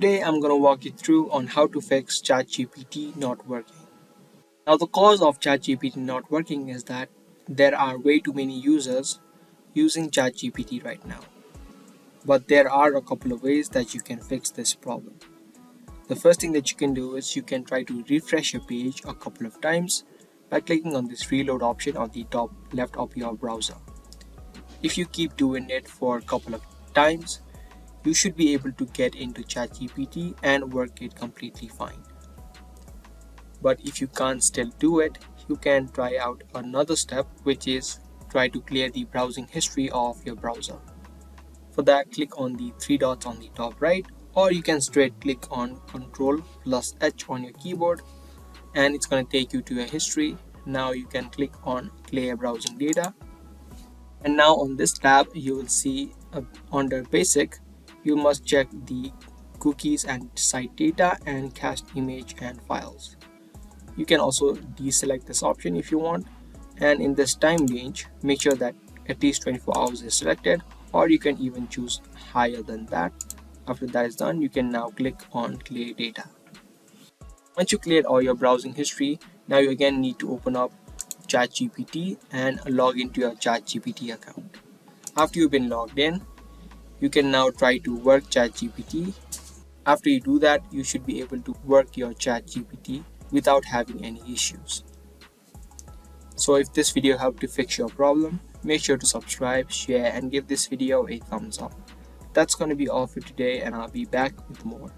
Today I'm going to walk you through on how to fix ChatGPT not working. Now the cause of ChatGPT not working is that there are way too many users using ChatGPT right now. But there are a couple of ways that you can fix this problem. The first thing that you can do is you can try to refresh your page a couple of times by clicking on this reload option on the top left of your browser. If you keep doing it for a couple of times, you should be able to get into ChatGPT and work it completely fine. But if you can't still do it, you can try out another step, which is try to clear the browsing history of your browser. For that, click on the three dots on the top right, or you can straight click on Ctrl+H on your keyboard and it's going to take you to your history. Now you can click on clear browsing data, and now on this tab you will see under basic you must check the cookies and site data and cached image and files. You can also deselect this option if you want, and in this time range make sure that at least 24 hours is selected, or you can even choose higher than that. After that is done, you can now click on clear data. Once you cleared all your browsing history, now you again need to open up ChatGPT and log into your ChatGPT account. After you've been logged in, you can now try to work ChatGPT. After you do that, you should be able to work your ChatGPT without having any issues. So if this video helped to fix your problem, make sure to subscribe, share, and give this video a thumbs up. That's going to be all for today, and I'll be back with more.